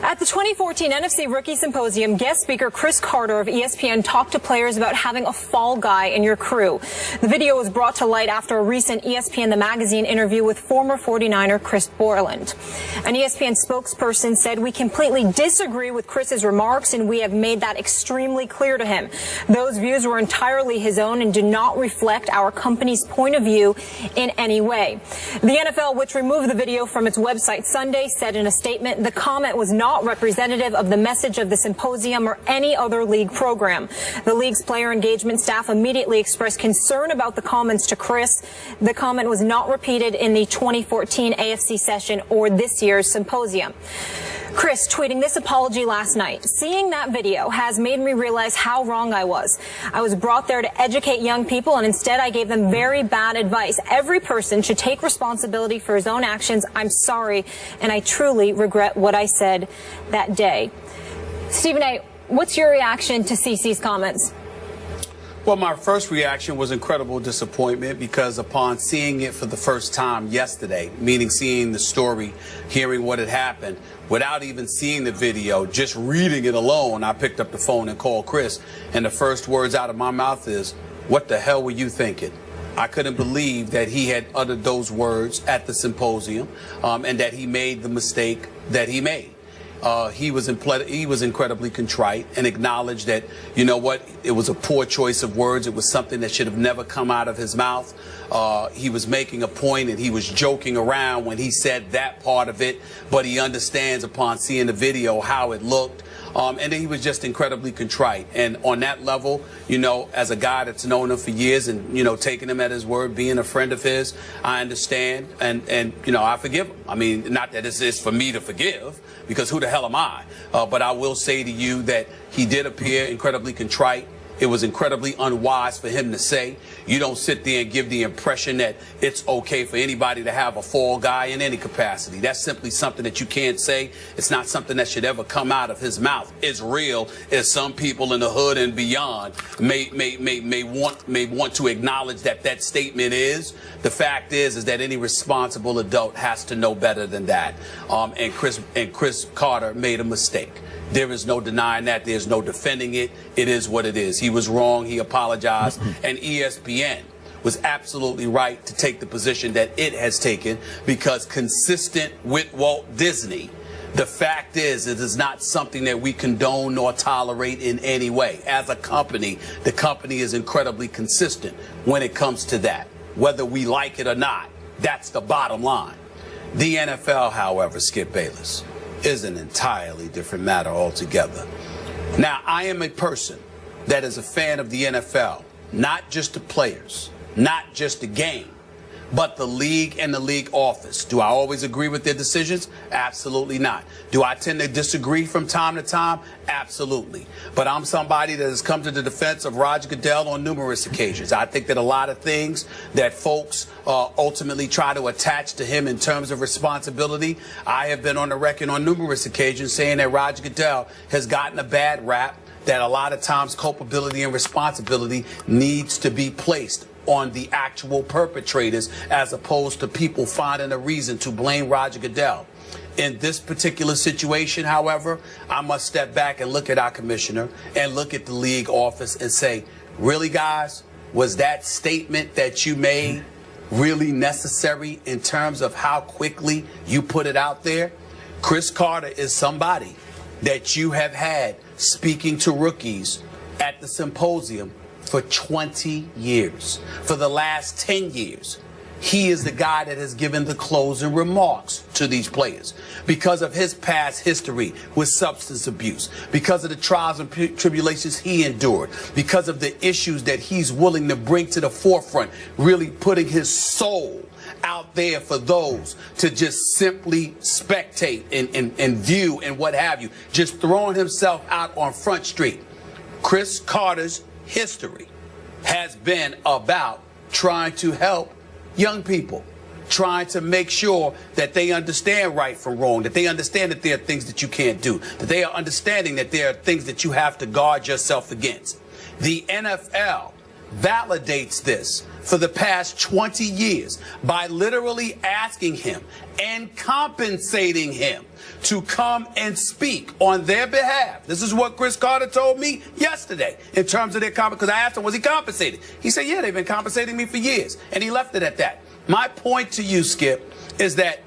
At the 2014 NFC Rookie Symposium, guest speaker Cris Carter of ESPN talked to players about having a fall guy in your crew. The video was brought to light after a recent ESPN The Magazine interview with former 49er Chris Borland. An ESPN spokesperson said, "We completely disagree with Chris's remarks, and we have made that extremely clear to him. Those views were entirely his own and do not reflect our company's point of view in any way." The NFL, which removed the video from its website Sunday, said in a statement the comment was not representative of the message of the symposium or any other league program. The league's player engagement staff immediately expressed concern about the comments to Cris. The comment was not repeated in the 2014 AFC session or this year's symposium. Cris tweeting this apology last night. "Seeing that video has made me realize how wrong I was. I was brought there to educate young people, and instead I gave them very bad advice. Every person should take responsibility for his own actions. I'm sorry, and I truly regret what I said that day." Stephen A., what's your reaction to CC's comments? Well, my first reaction was incredible disappointment, because upon seeing it for the first time yesterday, meaning seeing the story, hearing what had happened, without even seeing the video, just reading it alone, I picked up the phone and called Cris, and the first words out of my mouth is, "What the hell were you thinking?" I couldn't believe that he had uttered those words at the symposium, and that he made the mistake that he made. He was incredibly contrite and acknowledged that, you know what, it was a poor choice of words. It was something that should have never come out of his mouth. He was making a point, and he was joking around when he said that part of it, but he understands upon seeing the video how it looked. And then he was just incredibly contrite. And on that level, you know, as a guy that's known him for years and, you know, taking him at his word, being a friend of his, I understand. And you know, I forgive him. I mean, not that it's for me to forgive, because who the hell am I? But I will say to you that he did appear incredibly contrite. It was incredibly unwise for him to say. You don't sit there and give the impression that it's okay for anybody to have a fall guy in any capacity. That's simply something that you can't say. It's not something that should ever come out of his mouth. As real as some people in the hood and beyond may want to acknowledge that statement is, the fact is that any responsible adult has to know better than that. And Cris Carter made a mistake. There is no denying that. There's no defending it. It is what it is. He was wrong. He apologized. And ESPN was absolutely right to take the position that it has taken, because consistent with Walt Disney, the fact is it is not something that we condone nor tolerate in any way. As a company, the company is incredibly consistent when it comes to that, whether we like it or not. That's the bottom line. The NFL, however, Skip Bayless, is an entirely different matter altogether. Now, I am a person that is a fan of the NFL, not just the players, not just the game, but the league and the league office. Do I always agree with their decisions? Absolutely not. Do I tend to disagree from time to time? Absolutely. But I'm somebody that has come to the defense of Roger Goodell on numerous occasions. I think that a lot of things that folks ultimately try to attach to him in terms of responsibility, I have been on the record on numerous occasions saying that Roger Goodell has gotten a bad rap, that a lot of times culpability and responsibility needs to be placed on the actual perpetrators, as opposed to people finding a reason to blame Roger Goodell. In this particular situation, however, I must step back and look at our commissioner and look at the league office and say, really, guys, was that statement that you made really necessary in terms of how quickly you put it out there? Cris Carter is somebody that you have had speaking to rookies at the symposium for 20 years. For the last 10 years, he is the guy that has given the closing remarks to these players because of his past history with substance abuse, because of the trials and tribulations he endured, because of the issues that he's willing to bring to the forefront, really putting his soul out there for those to just simply spectate and view and what have you, just throwing himself out on Front Street. Cris Carter's history has been about trying to help young people, trying to make sure that they understand right from wrong, that they understand that there are things that you can't do, that they are understanding that there are things that you have to guard yourself against. The NFL validates this for the past 20 years by literally asking him and compensating him to come and speak on their behalf. This is what Cris Carter told me yesterday in terms of their because I asked him, was he compensated? He said, yeah, they've been compensating me for years. And he left it at that. My point to you, Skip, is that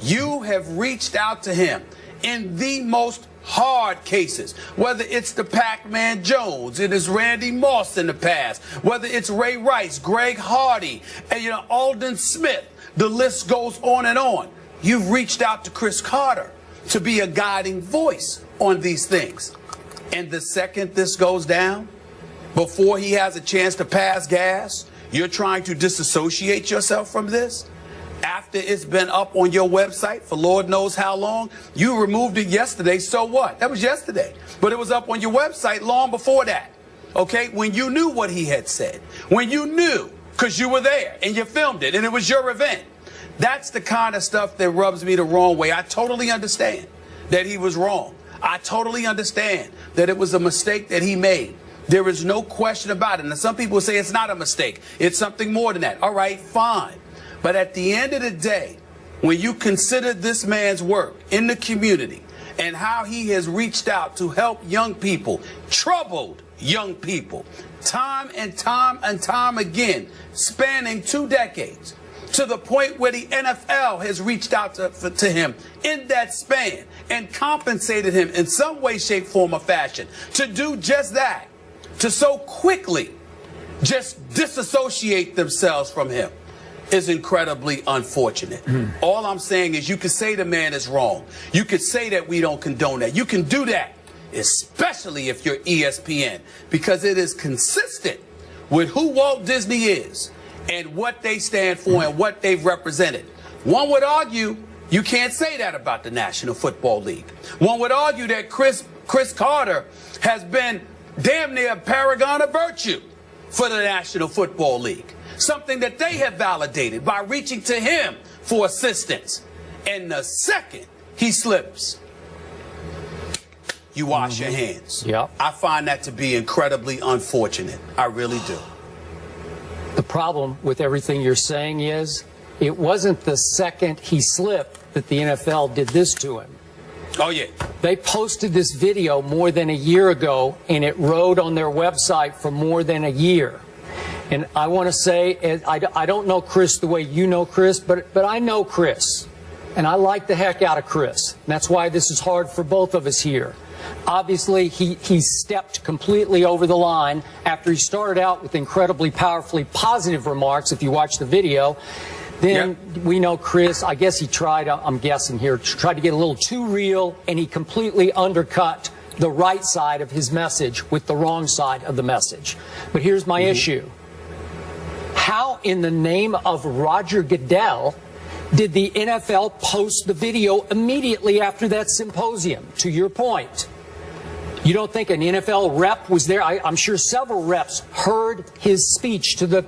you have reached out to him in the most hard cases, whether it's the Pac-Man Jones, it is Randy Moss in the past, whether it's Ray Rice, Greg Hardy, and Alden Smith, the list goes on and on. You've reached out to Cris Carter to be a guiding voice on these things. And the second this goes down, before he has a chance to pass gas, you're trying to disassociate yourself from this. After it's been up on your website for Lord knows how long, you removed it yesterday, so what? That was yesterday. But it was up on your website long before that, okay? When you knew what he had said, when you knew, because you were there and you filmed it and it was your event. That's the kind of stuff that rubs me the wrong way. I totally understand that he was wrong. I totally understand that it was a mistake that he made. There is no question about it. And some people say it's not a mistake. It's something more than that. All right, fine. But at the end of the day, when you consider this man's work in the community and how he has reached out to help young people, troubled young people, time and time again, spanning 2 decades, to the point where the NFL has reached out to him in that span and compensated him in some way, shape, form, or fashion to do just that, to so quickly just disassociate themselves from him, is incredibly unfortunate. All I'm saying is you can say the man is wrong. You could say that we don't condone that. You can do that, especially if you're ESPN, because it is consistent with who Walt Disney is and what they stand for and what they've represented. One would argue you can't say that about the National Football League. One would argue that Cris Carter has been damn near a paragon of virtue for the National Football League. Something that they have validated by reaching to him for assistance. And the second he slips, you wash your hands. Yep. I find that to be incredibly unfortunate. I really do. The problem with everything you're saying is it wasn't the second he slipped that the NFL did this to him. Oh, yeah. They posted this video more than a year ago, and it rode on their website for more than a year. And I want to say, I don't know Cris the way you know Cris, but I know Cris. And I like the heck out of Cris. And that's why this is hard for both of us here. Obviously, he stepped completely over the line after he started out with incredibly powerfully positive remarks, if you watch the video. Then we know Cris, I guess he tried, I'm guessing here, tried to get a little too real, and he completely undercut the right side of his message with the wrong side of the message. But here's my issue. How in the name of Roger Goodell did the NFL post the video immediately after that symposium? To your point, you don't think an NFL rep was there? I'm sure several reps heard his speech to the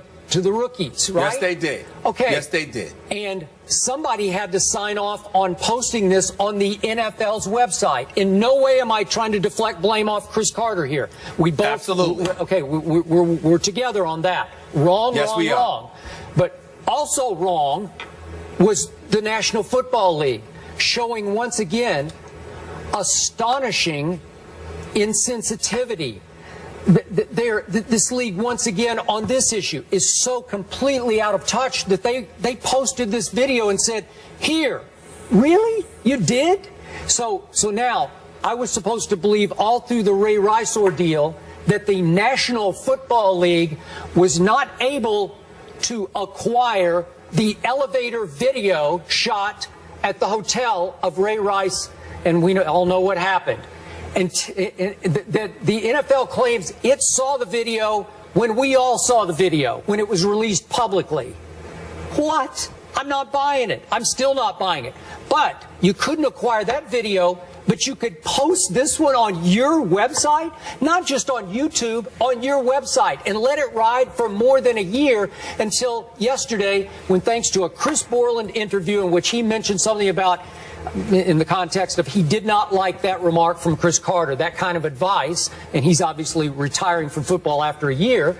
rookies, right? Yes, they did. Okay. Yes, they did. And somebody had to sign off on posting this on the NFL's website. In no way am I trying to deflect blame off Cris Carter here. We both, absolutely. Okay, we're together on that. Wrong, yes, wrong, we are. wrong. But also wrong was the National Football League showing once again astonishing insensitivity. This league, once again, on this issue, is so completely out of touch that they posted this video and said, here, really? You did? So now, I was supposed to believe all through the Ray Rice ordeal that the National Football League was not able to acquire the elevator video shot at the hotel of Ray Rice, and we all know what happened. And the NFL claims it saw the video when we all saw the video, when it was released publicly. What? I'm not buying it. I'm still not buying it. But you couldn't acquire that video, but you could post this one on your website, not just on YouTube, on your website, and let it ride for more than a year until yesterday, when thanks to a Chris Borland interview in which he mentioned something about, in the context of he did not like that remark from Cris Carter, that kind of advice, and he's obviously retiring from football after a year,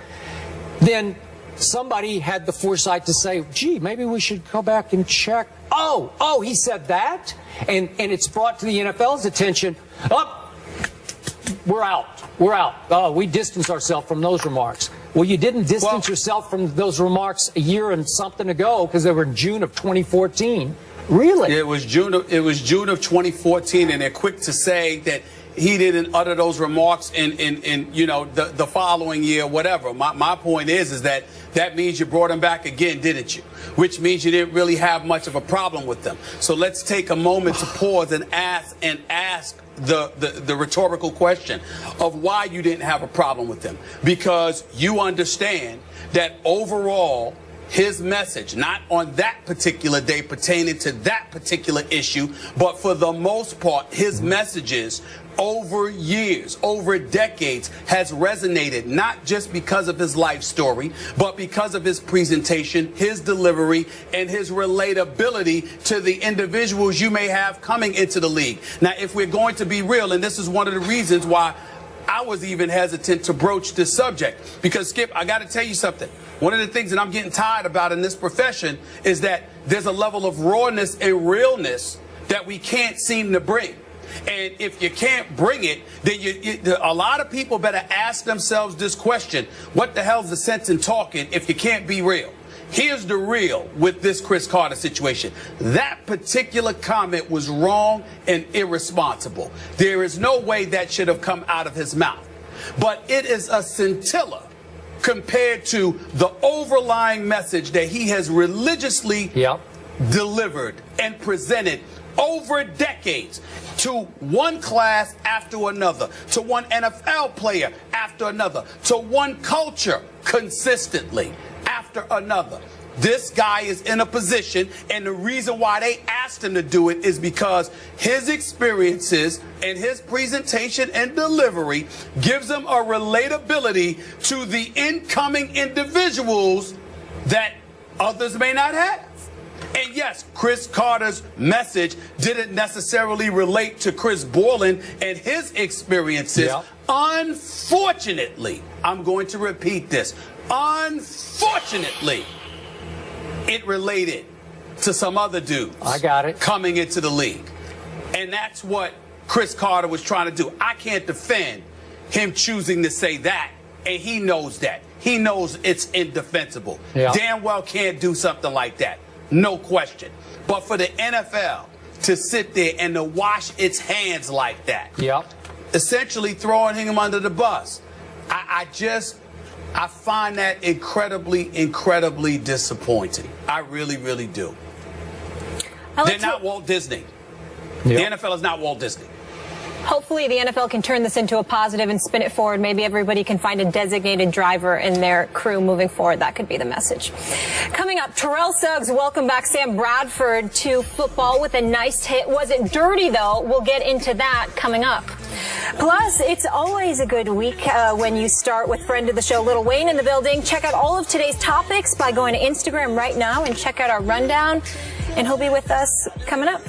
then somebody had the foresight to say, gee, maybe we should go back and check. Oh, he said that? And it's brought to the NFL's attention. Oh, we're out. We're out. Oh, we distance ourselves from those remarks. Well, you didn't distance yourself from those remarks a year and something ago because they were in June of 2014. Really? It was June of 2014, and they're quick to say that he didn't utter those remarks in the following year, whatever. My point is that means you brought him back again, didn't you? Which means you didn't really have much of a problem with them. So let's take a moment to pause and ask the rhetorical question of why you didn't have a problem with them. Because you understand that overall, his message, not on that particular day pertaining to that particular issue, but for the most part, his messages over years, over decades, has resonated, not just because of his life story, but because of his presentation, his delivery, and his relatability to the individuals you may have coming into the league. Now, if we're going to be real, and this is one of the reasons why I was even hesitant to broach this subject, because, Skip, I got to tell you something. One of the things that I'm getting tired about in this profession is that there's a level of rawness and realness that we can't seem to bring. And if you can't bring it, then a lot of people better ask themselves this question: what the hell's the sense in talking if you can't be real? Here's the real with this Cris Carter situation. That particular comment was wrong and irresponsible. There is no way that should have come out of his mouth. But it is a scintilla compared to the overlying message that he has religiously delivered and presented over decades to one class after another, to one NFL player after another, to one culture consistently after another. This guy is in a position, and the reason why they asked him to do it is because his experiences and his presentation and delivery gives him a relatability to the incoming individuals that others may not have. And yes, Cris Carter's message didn't necessarily relate to Chris Borland and his experiences. Unfortunately, I'm going to repeat this. Unfortunately, it related to some other dudes. I got it. Coming into the league. And that's what Cris Carter was trying to do. I can't defend him choosing to say that, and he knows that. He knows it's indefensible. Damn well can't do something like that. No question. But for the NFL to sit there and to wash its hands like that, essentially throwing him under the bus, I find that incredibly disappointing. I really, really do. They're not Walt Disney. The NFL is not Walt Disney. Hopefully the NFL can turn this into a positive and spin it forward. Maybe everybody can find a designated driver in their crew moving forward. That could be the message. Coming up, Terrell Suggs welcomed back Sam Bradford to football with a nice hit. Wasn't dirty, though. We'll get into that coming up. Plus, it's always a good week when you start with friend of the show, Lil Wayne, in the building. Check out all of today's topics by going to Instagram right now and check out our rundown. And he'll be with us coming up.